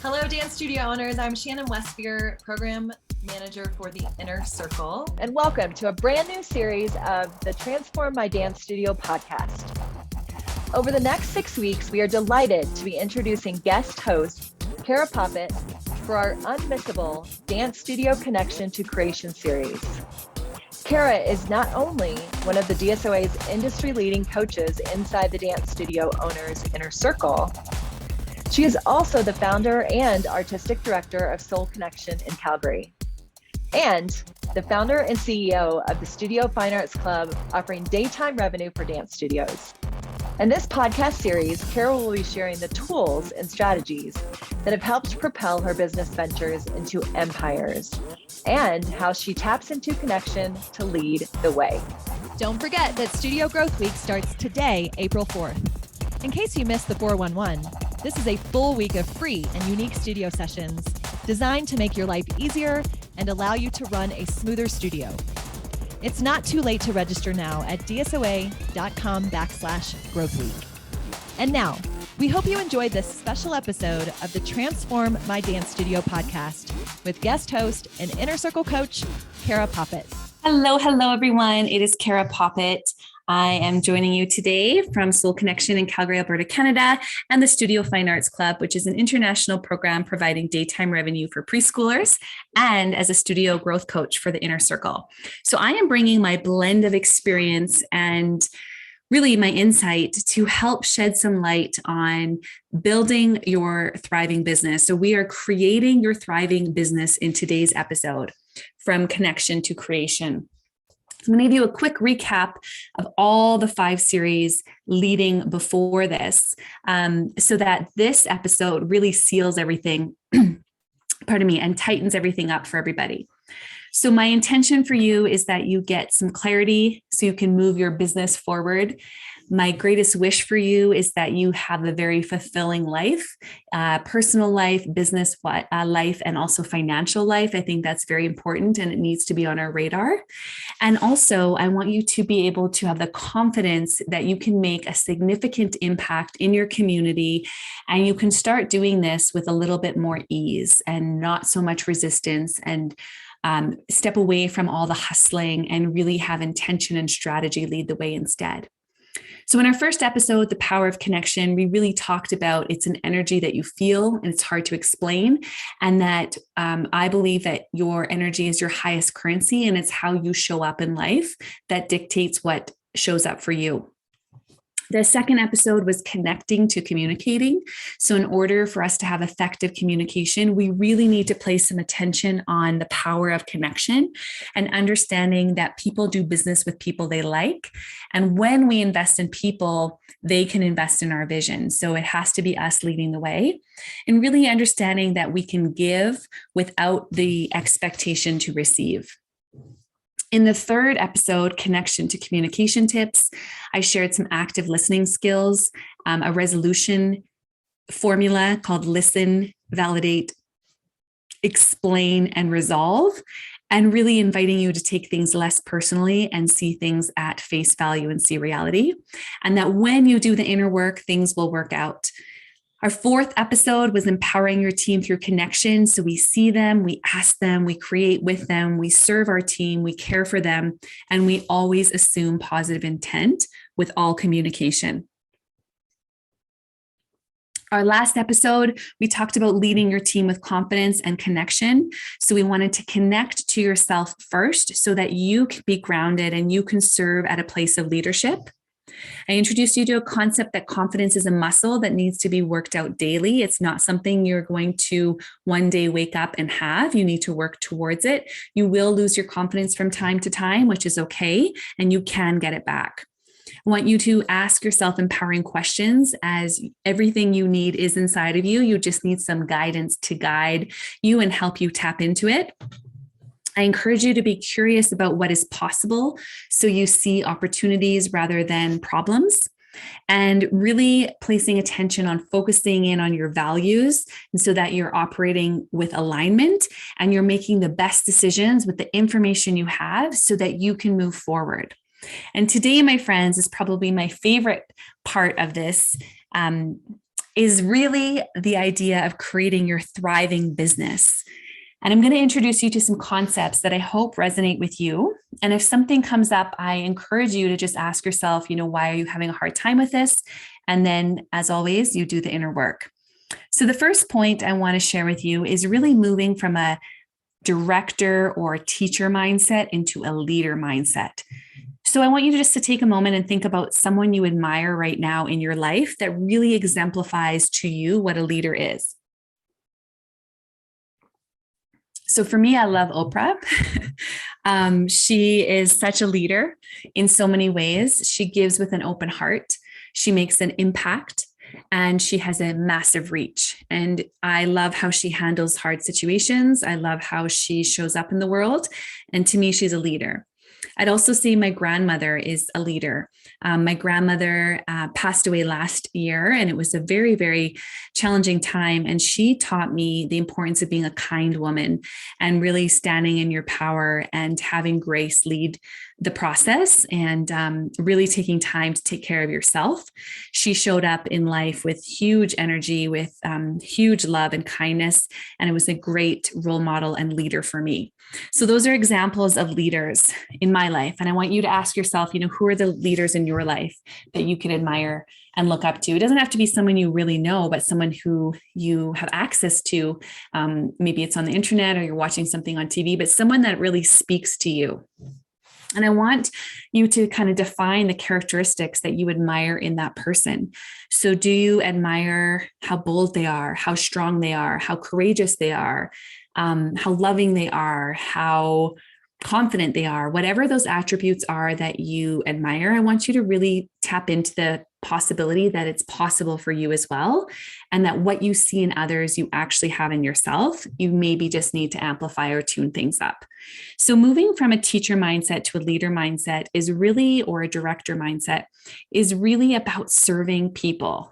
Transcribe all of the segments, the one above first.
Hello, dance studio owners. I'm Shannon Westbeer, Program Manager for the Inner Circle. And welcome to a brand new series of the Transform My Dance Studio podcast. Over the next 6 weeks, we are delighted to be introducing guest host, Cara Poppitt, for our unmissable Dance Studio Connection to Creation series. Cara is not only one of the DSOA's industry-leading coaches inside the Dance Studio Owners Inner Circle, she is also the founder and artistic director of Soul Connection in Calgary, and the founder and CEO of the Studio Fine Arts Club, offering daytime revenue for dance studios. In this podcast series, Cara will be sharing the tools and strategies that have helped propel her business ventures into empires, and how she taps into connection to lead the way. Don't forget that Studio Growth Week starts today, April 4th. In case you missed the 411, this is a full week of free and unique studio sessions designed to make your life easier and allow you to run a smoother studio. It's not too late to register now at dsoa.com/growthweek. And now, we hope you enjoyed this special episode of the Transform My Dance Studio podcast with guest host and Inner Circle coach, Cara Poppitt. Hello, everyone. It is Cara Poppitt. I am joining you today from Soul Connection in Calgary, Alberta, Canada, and the Studio Fine Arts Club, which is an international program providing daytime revenue for preschoolers, and as a studio growth coach for the Inner Circle. So I am bringing my blend of experience and really my insight to help shed some light on building your thriving business. So we are creating your thriving business in today's episode, from connection to creation. I'm going to give you a quick recap of all the 5 series leading before this, so that this episode really seals everything, and tightens everything up for everybody. So my intention for you is that you get some clarity so you can move your business forward. My greatest wish for you is that you have a very fulfilling life, personal life, business life, and also financial life. I think that's very important and it needs to be on our radar. And also, I want you to be able to have the confidence that you can make a significant impact in your community, and you can start doing this with a little bit more ease and not so much resistance, and step away from all the hustling and really have intention and strategy lead the way instead. So in our first episode, The Power of Connection, we really talked about it's an energy that you feel and it's hard to explain. And that I believe that your energy is your highest currency, and it's how you show up in life that dictates what shows up for you. The second episode was connecting to communicating. So in order for us to have effective communication, we really need to place some attention on the power of connection and understanding that people do business with people they like. And when we invest in people, they can invest in our vision. So it has to be us leading the way, and really understanding that we can give without the expectation to receive. In the third episode, Connection to Communication Tips, I shared some active listening skills, a resolution formula called listen, validate, explain, and resolve, and really inviting you to take things less personally and see things at face value and see reality. And that when you do the inner work, things will work out. Our fourth episode was empowering your team through connection. So we see them, we ask them, we create with them, we serve our team, we care for them, and we always assume positive intent with all communication. Our last episode, we talked about leading your team with confidence and connection. So we wanted to connect to yourself first so that you can be grounded and you can serve at a place of leadership. I introduced you to a concept that confidence is a muscle that needs to be worked out daily. It's not something you're going to one day wake up and have. You need to work towards it. You will lose your confidence from time to time, which is okay, and you can get it back. I want you to ask yourself empowering questions, as everything you need is inside of you. You just need some guidance to guide you and help you tap into it. I encourage you to be curious about what is possible, so you see opportunities rather than problems, and really placing attention on focusing in on your values, and so that you're operating with alignment and you're making the best decisions with the information you have so that you can move forward. And today, my friends, is probably my favorite part of this is really the idea of creating your thriving business. And I'm going to introduce you to some concepts that I hope resonate with you. And if something comes up, I encourage you to just ask yourself, why are you having a hard time with this? And then, as always, you do the inner work. So the first point I want to share with you is really moving from a director or teacher mindset into a leader mindset. So I want you just to take a moment and think about someone you admire right now in your life that really exemplifies to you what a leader is. So for me, I love Oprah. She is such a leader in so many ways. She gives with an open heart. She makes an impact, and she has a massive reach. And I love how she handles hard situations. I love how she shows up in the world. And to me, she's a leader. I'd also say my grandmother is a leader. My grandmother passed away last year, and it was a very, very challenging time. And she taught me the importance of being a kind woman and really standing in your power and having grace lead the process, and really taking time to take care of yourself. She showed up in life with huge energy, with huge love and kindness, and it was a great role model and leader for me. So those are examples of leaders in my life. And I want you to ask yourself, who are the leaders in your life that you can admire and look up to? It doesn't have to be someone you really know, but someone who you have access to. Maybe it's on the internet or you're watching something on TV, but someone that really speaks to you. And I want you to kind of define the characteristics that you admire in that person. So do you admire how bold they are, how strong they are, how courageous they are, how loving they are, how confident they are? Whatever those attributes are that you admire, I want you to really tap into the possibility that it's possible for you as well. And that what you see in others, you actually have in yourself. You maybe just need to amplify or tune things up. So moving from a teacher mindset to a leader mindset is really, or a director mindset, is really about serving people.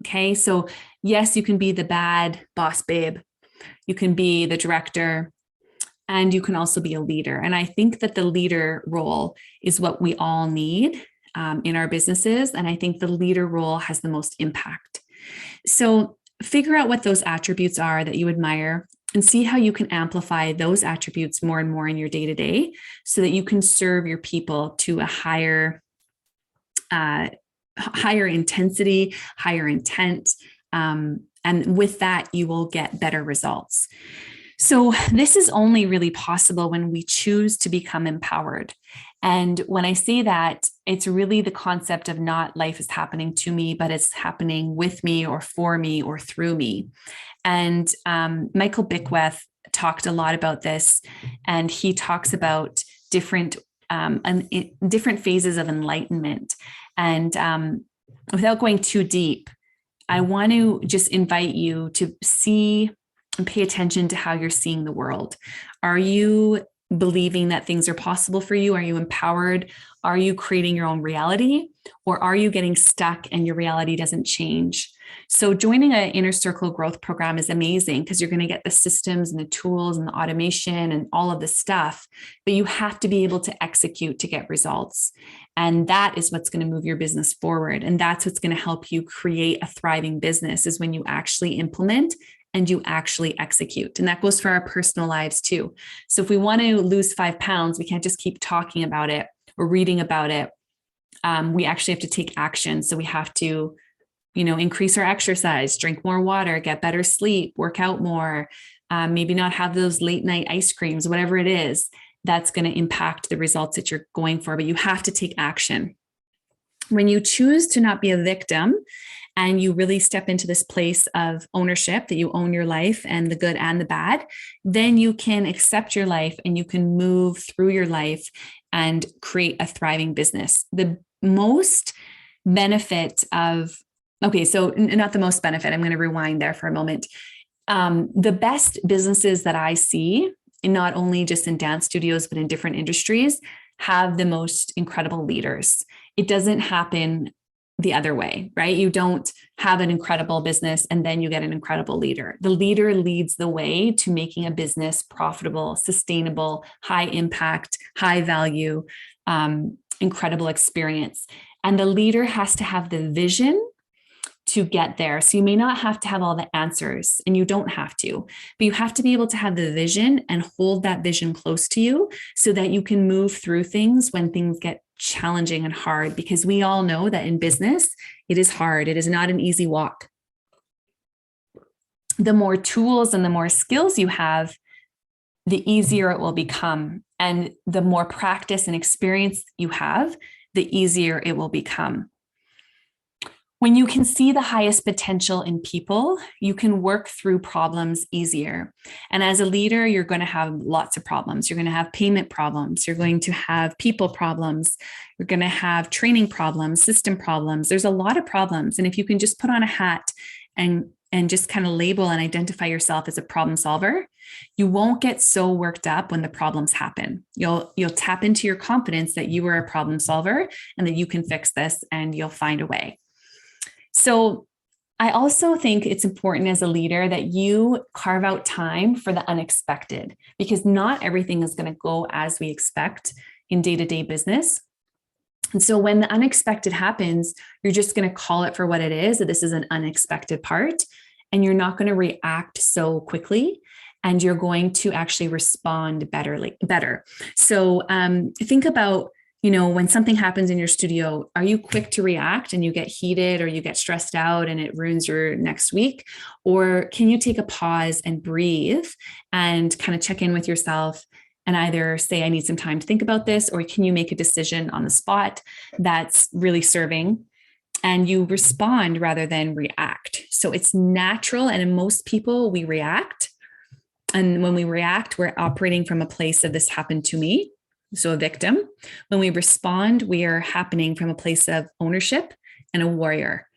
Okay. So yes, you can be the bad boss babe. You can be the director, and you can also be a leader. And I think that the leader role is what we all need in our businesses. And I think the leader role has the most impact. So figure out what those attributes are that you admire and see how you can amplify those attributes more and more in your day-to-day so that you can serve your people to a higher intensity, higher intent. And with that, you will get better results. So this is only really possible when we choose to become empowered. And when I say that, it's really the concept of not life is happening to me, but it's happening with me or for me or through me. And Michael Bickweth talked a lot about this, and he talks about different phases of enlightenment. And without going too deep, I want to just invite you to see and pay attention to how you're seeing the world. Are you believing that things are possible for you? Are you empowered? Are you creating your own reality? Or are you getting stuck and your reality doesn't change? So joining an inner circle growth program is amazing because you're going to get the systems and the tools and the automation and all of the stuff, but you have to be able to execute to get results. And that is what's going to move your business forward. And that's what's going to help you create a thriving business, is when you actually implement and you actually execute. And that goes for our personal lives too. So if we want to lose 5 pounds, we can't just keep talking about it or reading about it. We actually have to take action. So we have to, increase our exercise, drink more water, get better sleep, work out more, maybe not have those late night ice creams, whatever it is that's going to impact the results that you're going for. But you have to take action. When you choose to not be a victim, and you really step into this place of ownership, that you own your life and the good and the bad, then you can accept your life and you can move through your life and create a thriving business. The most benefit of, so not the most benefit, I'm going to rewind there for a moment. The best businesses that I see, and not only just in dance studios, but in different industries, have the most incredible leaders. It doesn't happen the other way, right? You don't have an incredible business and then you get an incredible leader. The leader leads the way to making a business profitable, sustainable, high impact, high value, incredible experience. And the leader has to have the vision to get there. So you may not have to have all the answers, and you don't have to, but you have to be able to have the vision and hold that vision close to you so that you can move through things when things get challenging and hard, because we all know that in business, it is hard. It is not an easy walk. The more tools and the more skills you have, the easier it will become. And the more practice and experience you have, the easier it will become. When you can see the highest potential in people, you can work through problems easier. And as a leader, you're going to have lots of problems. You're going to have payment problems. You're going to have people problems. You're going to have training problems, system problems. There's a lot of problems. And if you can just put on a hat and just kind of label and identify yourself as a problem solver, you won't get so worked up when the problems happen. You'll tap into your confidence that you are a problem solver and that you can fix this, and you'll find a way. So I also think it's important as a leader that you carve out time for the unexpected, because not everything is going to go as we expect in day-to-day business. And so when the unexpected happens, you're just going to call it for what it is, that this is an unexpected part, and you're not going to react so quickly, and you're going to actually respond better. So think about, when something happens in your studio, are you quick to react and you get heated or you get stressed out and it ruins your next week? Or can you take a pause and breathe and kind of check in with yourself and either say, I need some time to think about this, or can you make a decision on the spot that's really serving, and you respond rather than react? So it's natural. And in most people, we react. And when we react, we're operating from a place of this happened to me. So a victim. When we respond, we are happening from a place of ownership and a warrior.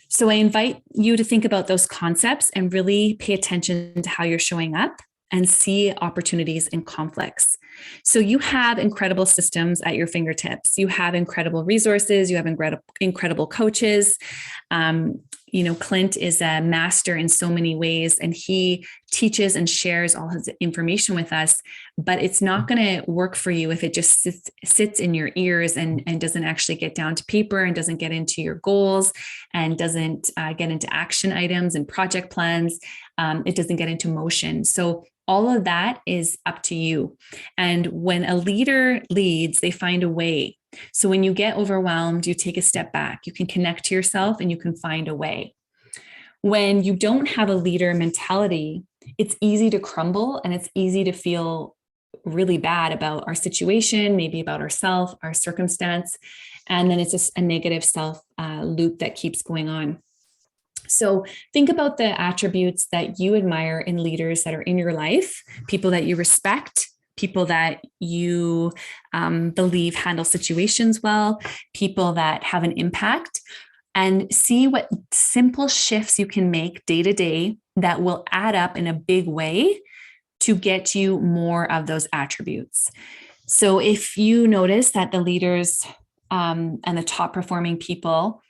So I invite you to think about those concepts and really pay attention to how you're showing up and see opportunities and conflicts. So you have incredible systems at your fingertips. You have incredible resources. You have incredible coaches. Clint is a master in so many ways, and he teaches and shares all his information with us, but it's not going to work for you if it just sits in your ears and doesn't actually get down to paper and doesn't get into your goals and doesn't get into action items and project plans. It doesn't get into motion. So all of that is up to you. And when a leader leads, they find a way. So when you get overwhelmed, you take a step back, you can connect to yourself and you can find a way. When you don't have a leader mentality, it's easy to crumble and it's easy to feel really bad about our situation, maybe about ourselves, our circumstance. And then it's just a negative self loop that keeps going on. So think about the attributes that you admire in leaders that are in your life, people that you respect, people that you believe handle situations well, people that have an impact, and see what simple shifts you can make day to day that will add up in a big way to get you more of those attributes. So if you notice that the leaders and the top performing people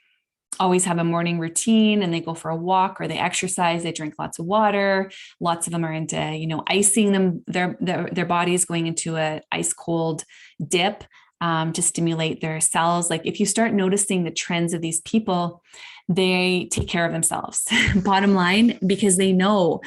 always have a morning routine and they go for a walk or they exercise, they drink lots of water. Lots of them are into, icing their bodies, going into a ice cold dip to stimulate their cells. Like if you start noticing the trends of these people, they take care of themselves, bottom line, because they know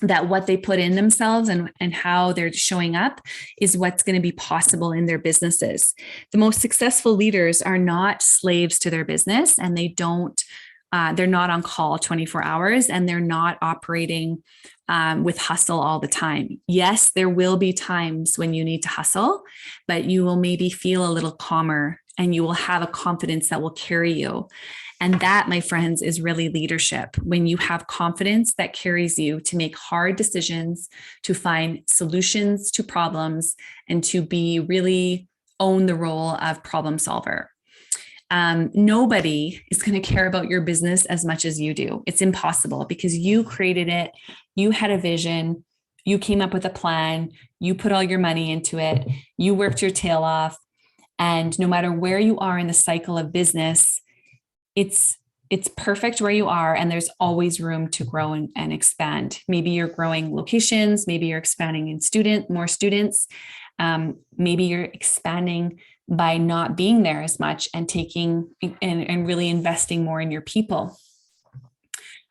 that what they put in themselves and how they're showing up is what's going to be possible in their businesses. The most successful leaders are not slaves to their business, and they're not on call 24 hours, and they're not operating with hustle all the time. Yes, there will be times when you need to hustle, but you will maybe feel a little calmer and you will have a confidence that will carry you. And that, my friends, is really leadership. When you have confidence that carries you to make hard decisions, to find solutions to problems, and to be really own the role of problem solver. Nobody is going to care about your business as much as you do. It's impossible because you created it. You had a vision. You came up with a plan. You put all your money into it. You worked your tail off. And no matter where you are in the cycle of business, it's it's perfect where you are, and there's always room to grow and expand. Maybe you're growing locations, maybe you're expanding in more students. Maybe you're expanding by not being there as much and taking and really investing more in your people.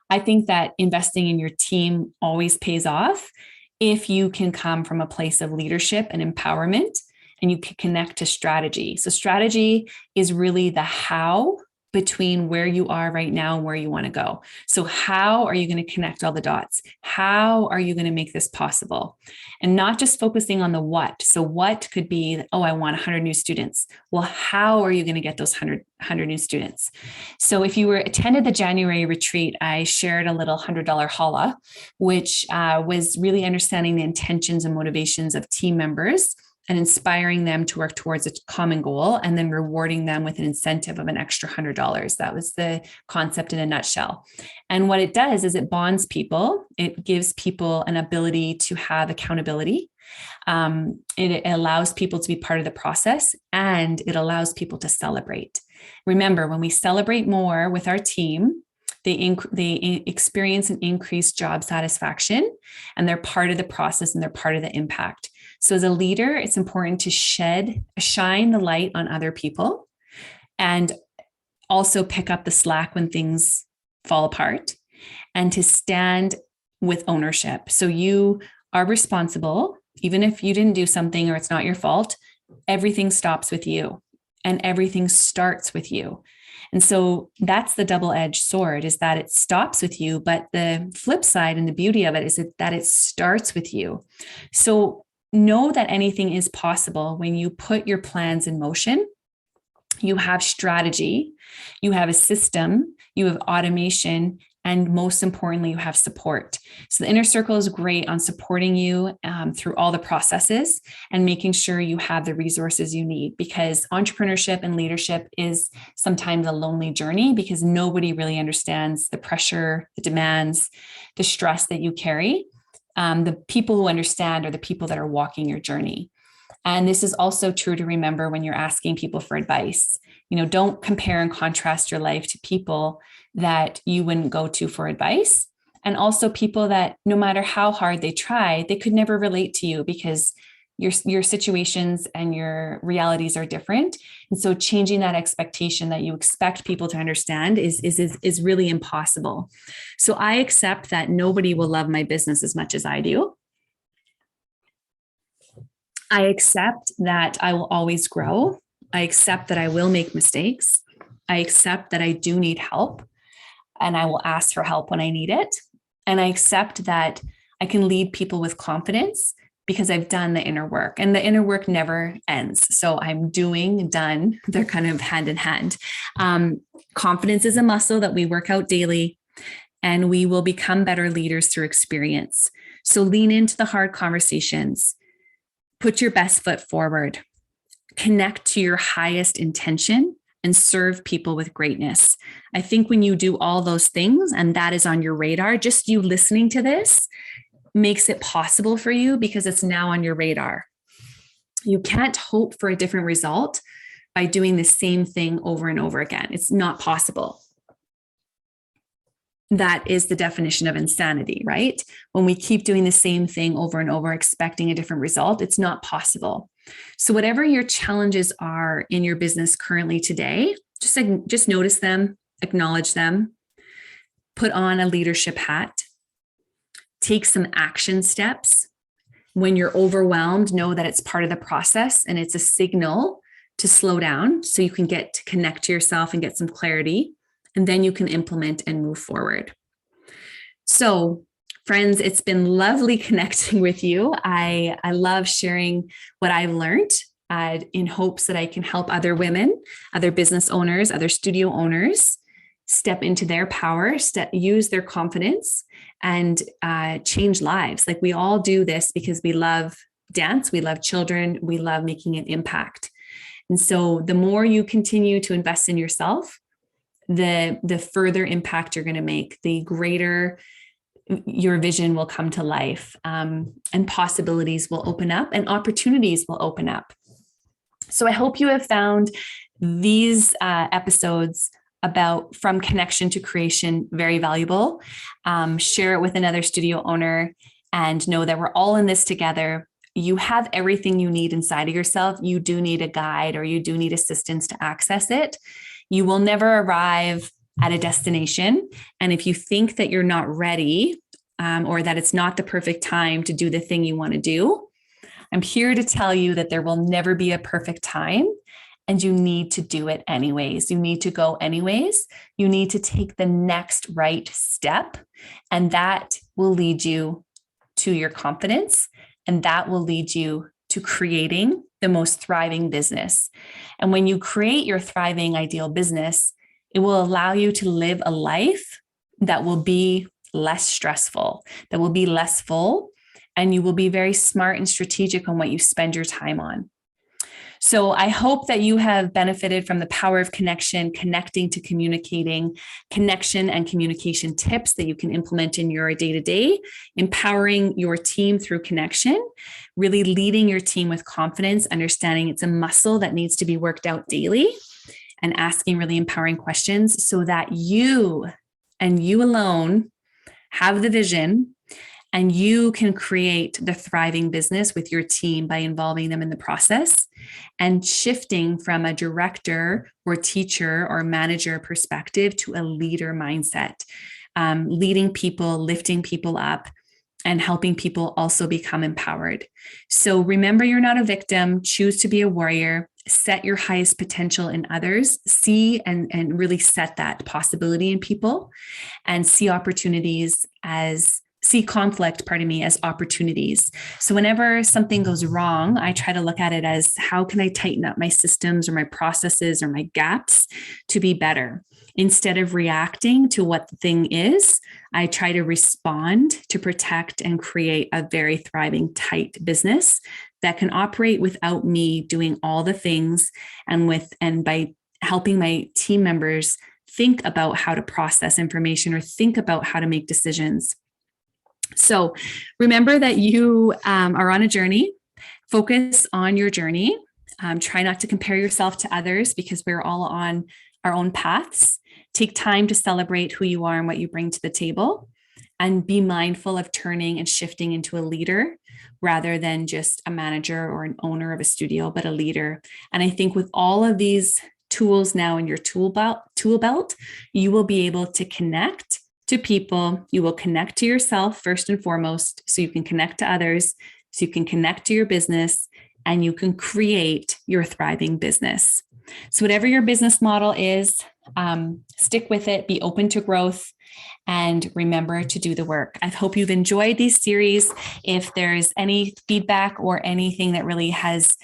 I think that investing in your team always pays off if you can come from a place of leadership and empowerment, and you can connect to strategy. So strategy is really the how between where you are right now and where you want to go. So how are you going to connect all the dots? How are you going to make this possible? And not just focusing on the what. So what could be, oh, I want 100 new students. Well, how are you going to get those 100 new students? So if you attended the January retreat, I shared a little $100 holla, which was really understanding the intentions and motivations of team members and inspiring them to work towards a common goal, and then rewarding them with an incentive of an extra $100. That was the concept in a nutshell. And what it does is it bonds people. It gives people an ability to have accountability. It allows people to be part of the process, and it allows people to celebrate. Remember, when we celebrate more with our team, they experience an increased job satisfaction, and they're part of the process and they're part of the impact. So as a leader, it's important to shine the light on other people, and also pick up the slack when things fall apart, and to stand with ownership. So you are responsible, even if you didn't do something or it's not your fault. Everything stops with you, and everything starts with you. And so that's the double-edged sword, is that it stops with you, but the flip side and the beauty of it is that it starts with you. So know that anything is possible when you put your plans in motion. You have strategy, you have a system, you have automation, and most importantly, you have support. So the inner circle is great on supporting you through all the processes and making sure you have the resources you need, because entrepreneurship and leadership is sometimes a lonely journey, because nobody really understands the pressure, the demands, the stress that you carry. The people who understand are the people that are walking your journey. And this is also true to remember when you're asking people for advice. Don't compare and contrast your life to people that you wouldn't go to for advice. And also people that no matter how hard they try, they could never relate to you, because your situations and your realities are different. And so changing that expectation that you expect people to understand is really impossible. So I accept that nobody will love my business as much as I do. I accept that I will always grow. I accept that I will make mistakes. I accept that I do need help, and I will ask for help when I need it. And I accept that I can lead people with confidence, because I've done the inner work, and the inner work never ends. So I'm done. They're kind of hand in hand. Confidence is a muscle that we work out daily, and we will become better leaders through experience. So lean into the hard conversations, put your best foot forward, connect to your highest intention, and serve people with greatness. I think when you do all those things, and that is on your radar, just you listening to this makes it possible for you, because it's now on your radar. You can't hope for a different result by doing the same thing over and over again. It's not possible. That is the definition of insanity, right? When we keep doing the same thing over and over, expecting a different result, it's not possible. So whatever your challenges are in your business currently today, just notice them, acknowledge them, put on a leadership hat, take some action steps. When you're overwhelmed, know that it's part of the process, and it's a signal to slow down so you can get to connect to yourself and get some clarity, and then you can implement and move forward. So, friends, it's been lovely connecting with you. I love sharing what I've learned in hopes that I can help other women, other business owners, other studio owners step into their power, use their confidence, and change lives. Like, we all do this because we love dance, we love children, we love making an impact. And so the more you continue to invest in yourself, the further impact you're going to make, the greater your vision will come to life, and possibilities will open up and opportunities will open up. So I hope you have found these episodes about from connection to creation very valuable. Share it with another studio owner and know that we're all in this together. You have everything you need inside of yourself. You do need a guide or you do need assistance to access it. You will never arrive at a destination. And if you think that you're not ready or that it's not the perfect time to do the thing you want to do, I'm here to tell you that there will never be a perfect time. And you need to do it anyways. You need to go anyways. You need to take the next right step. And that will lead you to your confidence. And that will lead you to creating the most thriving business. And when you create your thriving ideal business, it will allow you to live a life that will be less stressful, that will be less full, and you will be very smart and strategic on what you spend your time on. So I hope that you have benefited from the power of connection, connecting to communicating, connection and communication tips that you can implement in your day-to-day, empowering your team through connection, really leading your team with confidence, understanding it's a muscle that needs to be worked out daily, and asking really empowering questions so that you and you alone have the vision and you can create the thriving business with your team by involving them in the process and shifting from a director or teacher or manager perspective to a leader mindset, leading people, lifting people up, and helping people also become empowered. So remember, you're not a victim. Choose to be a warrior. Set your highest potential in others. See and really set that possibility in people, and see conflict, as opportunities. So whenever something goes wrong, I try to look at it as how can I tighten up my systems or my processes or my gaps to be better? Instead of reacting to what the thing is, I try to respond to protect and create a very thriving, tight business that can operate without me doing all the things and by helping my team members think about how to process information or think about how to make decisions. So remember that you are on a journey. Focus on your journey. Try not to compare yourself to others because we're all on our own paths. Take time to celebrate who you are and what you bring to the table, and be mindful of turning and shifting into a leader rather than just a manager or an owner of a studio, but a leader. And I think with all of these tools now in your tool belt, you will be able to connect to people. You will connect to yourself first and foremost, so you can connect to others, so you can connect to your business, and you can create your thriving business. So whatever your business model is, stick with it, be open to growth, and remember to do the work. I hope you've enjoyed these series. If there's any feedback or anything that really has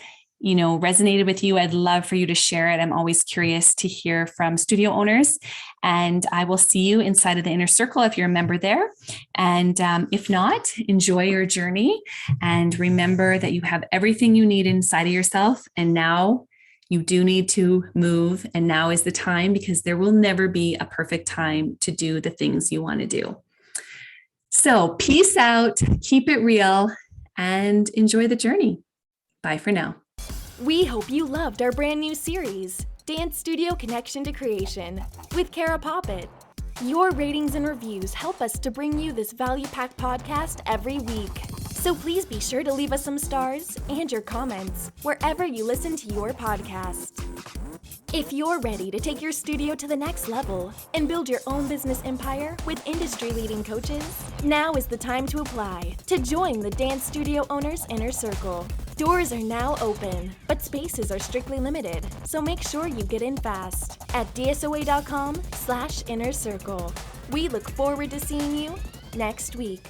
resonated with you, I'd love for you to share it. I'm always curious to hear from studio owners, and I will see you inside of the inner circle if you're a member there. And if not, enjoy your journey and remember that you have everything you need inside of yourself. And now you do need to move. And now is the time, because there will never be a perfect time to do the things you want to do. So peace out, keep it real, and enjoy the journey. Bye for now. We hope you loved our brand new series, Dance Studio Connection to Creation, with Cara Poppitt. Your ratings and reviews help us to bring you this value-packed podcast every week. So please be sure to leave us some stars and your comments wherever you listen to your podcast. If you're ready to take your studio to the next level and build your own business empire with industry-leading coaches, now is the time to apply to join the Dance Studio Owners Inner Circle. Doors are now open, but spaces are strictly limited, so make sure you get in fast at dsoa.com/inner circle. We look forward to seeing you next week.